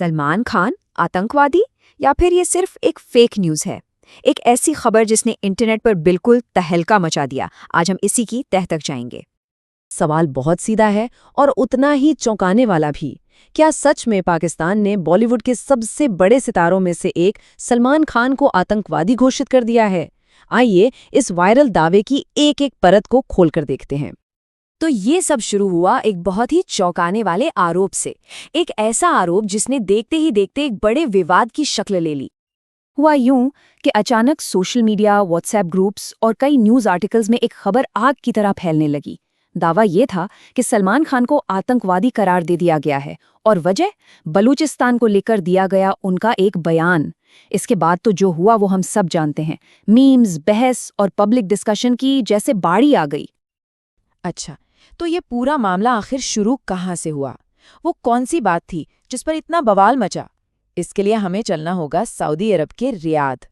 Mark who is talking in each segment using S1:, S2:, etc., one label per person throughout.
S1: सलमान खान आतंकवादी, या फिर ये सिर्फ एक फेक न्यूज़ है? एक ऐसी खबर जिसने इंटरनेट पर बिल्कुल तहलका मचा दिया। आज हम इसी की तह तक जाएंगे।
S2: सवाल बहुत सीधा है और उतना ही चौंकाने वाला भी। क्या सच में पाकिस्तान ने बॉलीवुड के सबसे बड़े सितारों में से एक सलमान खान को आतंकवादी घोषित कर दिया है? आइए इस वायरल दावे की एक एक परत को खोलकर देखते हैं।
S1: तो ये सब शुरू हुआ एक बहुत ही चौंकाने वाले आरोप से। एक ऐसा आरोप जिसने देखते ही देखते एक बड़े विवाद की शक्ल ले ली। हुआ यूं कि अचानक सोशल मीडिया, व्हाट्सएप ग्रुप्स और कई न्यूज़ आर्टिकल्स में एक खबर आग की तरह फैलने लगी। दावा ये था कि सलमान खान को आतंकवादी करार दे दिया गया है, और वजह बलूचिस्तान को लेकर दिया गया उनका एक बयान। इसके बाद तो जो हुआ वो हम सब जानते हैं। मीम्स, बहस और पब्लिक डिस्कशन की जैसे बाढ़ी आ गई।
S2: अच्छा, तो ये पूरा मामला आखिर शुरू कहाँ से हुआ? वो कौन सी बात थी जिस पर इतना बवाल मचा? इसके लिए हमें चलना होगा सऊदी अरब के रियाद।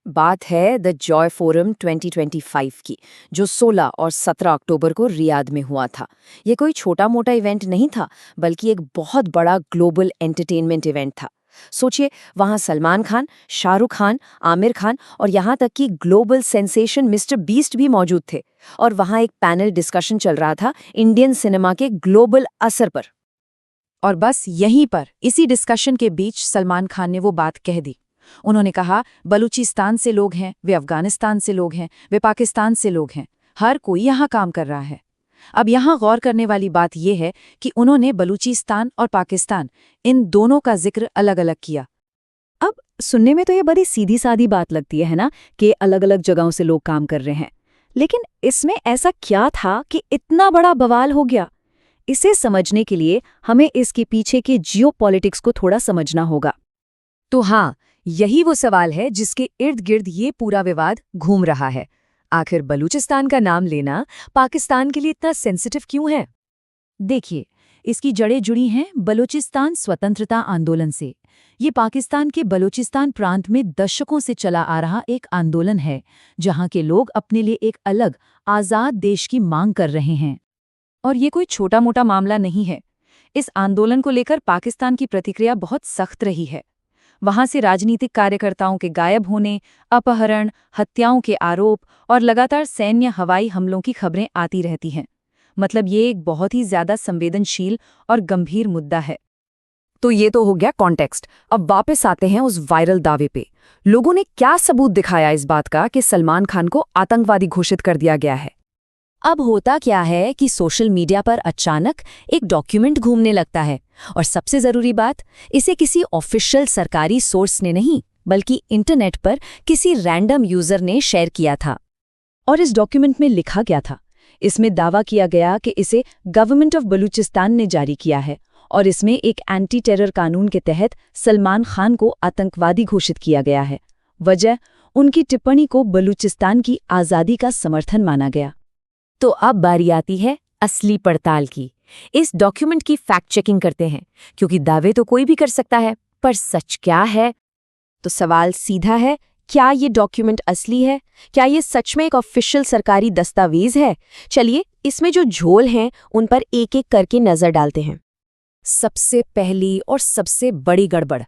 S1: बात है द जॉय फोरम 2025 की, जो 16 और 17 अक्टूबर को रियाद में हुआ था। ये कोई छोटा मोटा इवेंट नहीं था, बल्कि एक बहुत बड़ा ग्लोबल एंटरटेनमेंट इवेंट था। सोचिए, वहां सलमान खान, शाहरुख खान, आमिर खान और यहाँ तक कि ग्लोबल सेंसेशन मिस्टर बीस्ट भी मौजूद थे। और वहां एक पैनल डिस्कशन चल रहा था इंडियन सिनेमा के ग्लोबल असर पर।
S2: और बस यहीं पर, इसी डिस्कशन के बीच सलमान खान ने वो बात कह दी। उन्होंने कहा, बलूचिस्तान से लोग हैं, वे अफगानिस्तान से लोग हैं, वे पाकिस्तान से लोग हैं, हर कोई यहाँ काम कर रहा है। अब यहाँ गौर करने वाली बात यह है कि उन्होंने बलूचिस्तान और पाकिस्तान, इन दोनों का जिक्र अलग अलग किया।
S1: अब सुनने में तो ये बड़ी सीधी सादी बात लगती है ना, कि अलग अलग जगहों से लोग काम कर रहे हैं। लेकिन इसमें ऐसा क्या था कि इतना बड़ा बवाल हो गया? इसे समझने के लिए हमें इसके पीछे के जियोपॉलिटिक्स को थोड़ा समझना होगा। तो हाँ, यही वो सवाल है जिसके इर्द गिर्द ये पूरा विवाद घूम रहा है। आखिर बलूचिस्तान का नाम लेना पाकिस्तान के लिए इतना सेंसिटिव क्यों है? देखिए, इसकी जड़ें जुड़ी हैं बलूचिस्तान स्वतंत्रता आंदोलन से। ये पाकिस्तान के बलूचिस्तान प्रांत में दशकों से चला आ रहा एक आंदोलन है, जहां के लोग अपने लिए एक अलग, आज़ाद देश की मांग कर रहे हैं। और ये कोई छोटा मोटा मामला नहीं है। इस आंदोलन को लेकर पाकिस्तान की प्रतिक्रिया बहुत सख्त रही है। वहां से राजनीतिक कार्यकर्ताओं के गायब होने, अपहरण, हत्याओं के आरोप और लगातार सैन्य हवाई हमलों की खबरें आती रहती हैं। मतलब ये एक बहुत ही ज्यादा संवेदनशील और गंभीर मुद्दा है। तो ये तो हो गया कॉन्टेक्स्ट। अब वापस आते हैं उस वायरल दावे पे। लोगों ने क्या सबूत दिखाया इस बात का कि सलमान खान को आतंकवादी घोषित कर दिया गया है? अब होता क्या है कि सोशल मीडिया पर अचानक एक डॉक्यूमेंट घूमने लगता है, और सबसे जरूरी बात, इसे किसी ऑफिशियल सरकारी सोर्स ने नहीं, बल्कि इंटरनेट पर किसी रैंडम यूजर ने शेयर किया था। और इस डॉक्यूमेंट में लिखा क्या था? इसमें दावा किया गया कि इसे गवर्नमेंट ऑफ बलूचिस्तान ने जारी किया है, और इसमें एक एंटी टेरर कानून के तहत सलमान खान को आतंकवादी घोषित किया गया है। वजह, उनकी टिप्पणी को बलूचिस्तान की आज़ादी का समर्थन माना गया। तो अब बारी आती है असली पड़ताल की। इस डॉक्यूमेंट की फैक्ट चेकिंग करते हैं, क्योंकि दावे तो कोई भी कर सकता है, पर सच क्या है? तो सवाल सीधा है, क्या ये डॉक्यूमेंट असली है? क्या ये सच में एक ऑफिशियल सरकारी दस्तावेज है? चलिए, इसमें जो झोल हैं उन पर एक एक करके नजर डालते हैं। सबसे पहली और सबसे बड़ी गड़बड़,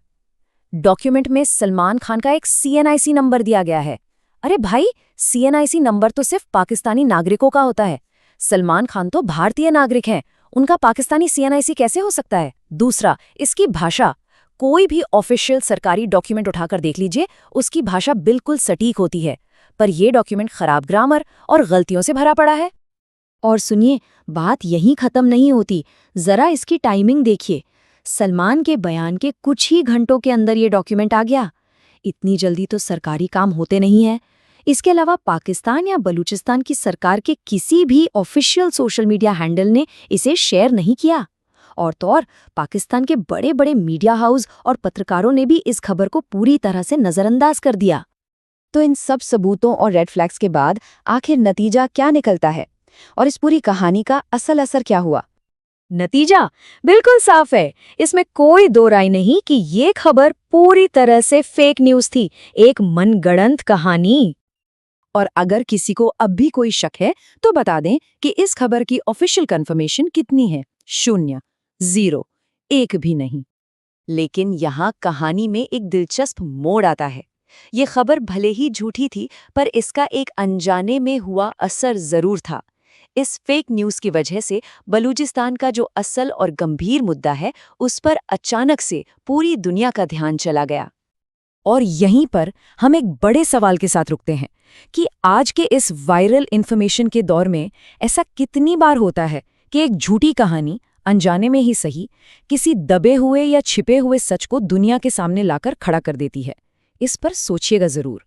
S1: डॉक्यूमेंट में सलमान खान का एक CNIC नंबर दिया गया है। अरे भाई, CNIC नंबर तो सिर्फ पाकिस्तानी नागरिकों का होता है। सलमान खान तो भारतीय नागरिक हैं, उनका पाकिस्तानी CNIC कैसे हो सकता है? दूसरा, इसकी भाषा। कोई भी ऑफिशियल सरकारी डॉक्यूमेंट उठाकर देख लीजिए, उसकी भाषा बिल्कुल सटीक होती है, पर यह डॉक्यूमेंट खराब ग्रामर और गलतियों से भरा पड़ा है। और सुनिए, बात यहीं खत्म नहीं होती। जरा इसकी टाइमिंग देखिए। सलमान के बयान के कुछ ही घंटों के अंदर ये डॉक्यूमेंट आ गया। इतनी जल्दी तो सरकारी काम होते नहीं है। इसके अलावा पाकिस्तान या बलूचिस्तान की सरकार के किसी भी ऑफिशियल सोशल मीडिया हैंडल ने इसे शेयर नहीं किया। और तो और, पाकिस्तान के बड़े बड़े मीडिया हाउस और पत्रकारों ने भी इस खबर को पूरी तरह से नज़रअंदाज कर दिया। तो इन सब सबूतों और रेड फ्लैग्स के बाद आखिर नतीजा क्या निकलता है, और इस पूरी कहानी का असल असर क्या हुआ? नतीजा बिल्कुल साफ है। इसमें कोई दो राय नहीं कि ये खबर पूरी तरह से फेक न्यूज़ थी, एक मनगढ़ंत कहानी। और अगर किसी को अब भी कोई शक है तो बता दें कि इस खबर की ऑफिशियल कंफर्मेशन कितनी है? 0, 0, 1 भी नहीं।
S2: लेकिन यहाँ कहानी में एक दिलचस्प मोड़ आता है। ये खबर भले ही झूठी थी, पर इसका एक अनजाने में हुआ असर जरूर था। इस फेक न्यूज़ की वजह से बलूचिस्तान का जो असल और गंभीर मुद्दा है, उस पर अचानक से पूरी दुनिया का ध्यान चला गया।
S1: और यहीं पर हम एक बड़े सवाल के साथ रुकते हैं कि आज के इस वायरल इन्फॉर्मेशन के दौर में ऐसा कितनी बार होता है कि एक झूठी कहानी, अनजाने में ही सही, किसी दबे हुए या छिपे हुए सच को दुनिया के सामने लाकर खड़ा कर देती है। इस पर सोचिएगा जरूर।